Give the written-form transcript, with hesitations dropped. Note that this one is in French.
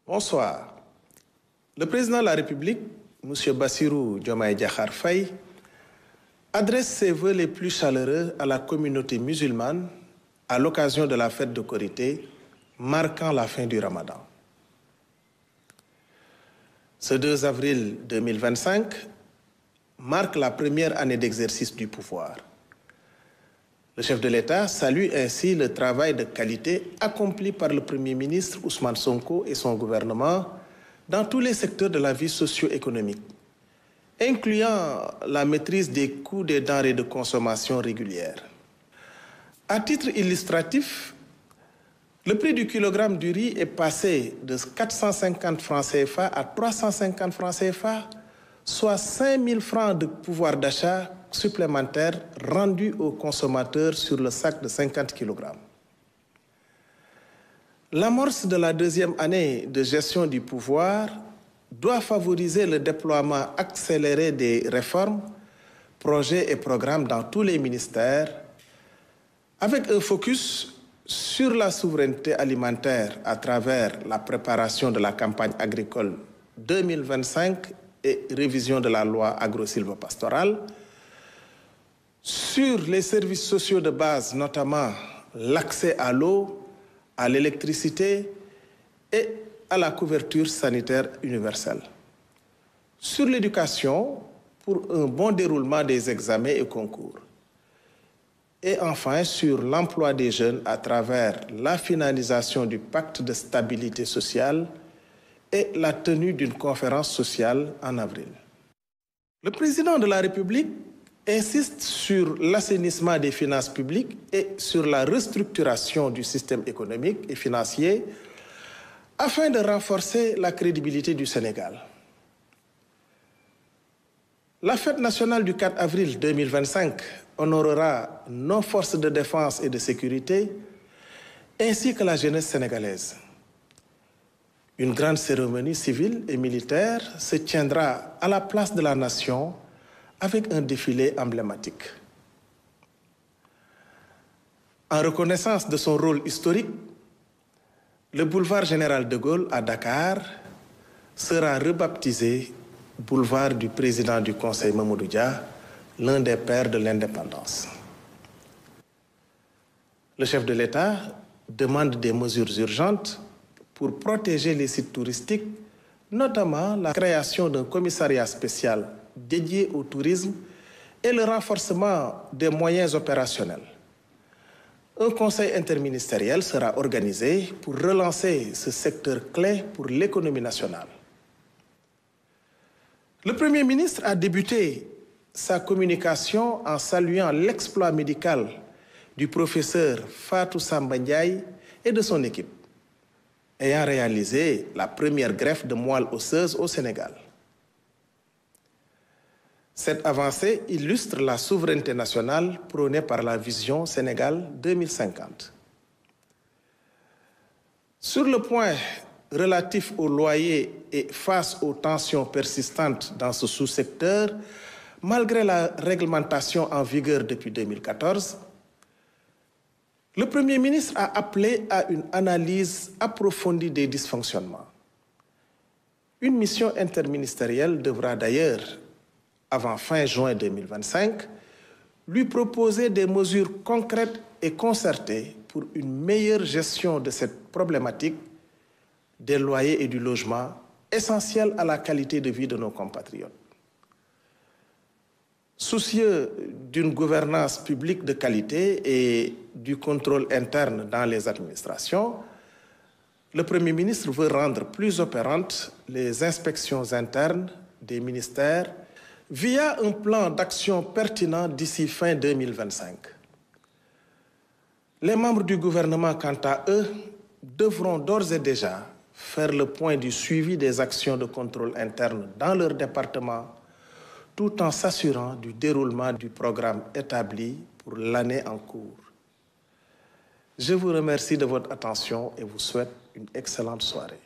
Bonsoir. Le président de la République, M. Bassirou Diomaye Diakhar Faye, adresse ses vœux les plus chaleureux à la communauté musulmane à l'occasion de la fête de Korité, marquant la fin du Ramadan. Ce 2 avril 2025 marque la première année d'exercice du pouvoir. Le chef de l'État salue ainsi le travail de qualité accompli par le Premier ministre Ousmane Sonko et son gouvernement dans tous les secteurs de la vie socio-économique, incluant la maîtrise des coûts des denrées de consommation régulières. À titre illustratif, le prix du kilogramme du riz est passé de 450 francs CFA à 350 francs CFA, soit 5 000 francs de pouvoir d'achat supplémentaire rendus aux consommateurs sur le sac de 50 kg. L'amorce de la deuxième année de gestion du pouvoir doit favoriser le déploiement accéléré des réformes, projets et programmes dans tous les ministères, avec un focus sur la souveraineté alimentaire à travers la préparation de la campagne agricole 2025 et révision de la loi agro-sylvo-pastorale, sur les services sociaux de base, notamment l'accès à l'eau, à l'électricité et à la couverture sanitaire universelle. Sur l'éducation, pour un bon déroulement des examens et concours. Et enfin, sur l'emploi des jeunes à travers la finalisation du pacte de stabilité sociale et la tenue d'une conférence sociale en avril. Le président de la République insiste sur l'assainissement des finances publiques et sur la restructuration du système économique et financier afin de renforcer la crédibilité du Sénégal. La fête nationale du 4 avril 2025 honorera nos forces de défense et de sécurité ainsi que la jeunesse sénégalaise. Une grande cérémonie civile et militaire se tiendra à la place de la Nation avec un défilé emblématique. En reconnaissance de son rôle historique, le boulevard Général de Gaulle à Dakar sera rebaptisé boulevard du président du Conseil Mamadou Dia, l'un des pères de l'indépendance. Le chef de l'État demande des mesures urgentes pour protéger les sites touristiques, notamment la création d'un commissariat spécial dédié au tourisme et le renforcement des moyens opérationnels. Un conseil interministériel sera organisé pour relancer ce secteur clé pour l'économie nationale. Le Premier ministre a débuté sa communication en saluant l'exploit médical du professeur Fatou Samba Ndiaye et de son équipe, ayant réalisé la première greffe de moelle osseuse au Sénégal. Cette avancée illustre la souveraineté nationale prônée par la vision Sénégal 2050. Sur le point relatif au loyer et face aux tensions persistantes dans ce sous-secteur, malgré la réglementation en vigueur depuis 2014, le Premier ministre a appelé à une analyse approfondie des dysfonctionnements. Une mission interministérielle devra d'ailleurs, avant fin juin 2025, lui proposer des mesures concrètes et concertées pour une meilleure gestion de cette problématique des loyers et du logement, essentiels à la qualité de vie de nos compatriotes. Soucieux d'une gouvernance publique de qualité et du contrôle interne dans les administrations, le Premier ministre veut rendre plus opérantes les inspections internes des ministères via un plan d'action pertinent d'ici fin 2025. Les membres du gouvernement, quant à eux, devront d'ores et déjà faire le point du suivi des actions de contrôle interne dans leur département, tout en s'assurant du déroulement du programme établi pour l'année en cours. Je vous remercie de votre attention et vous souhaite une excellente soirée.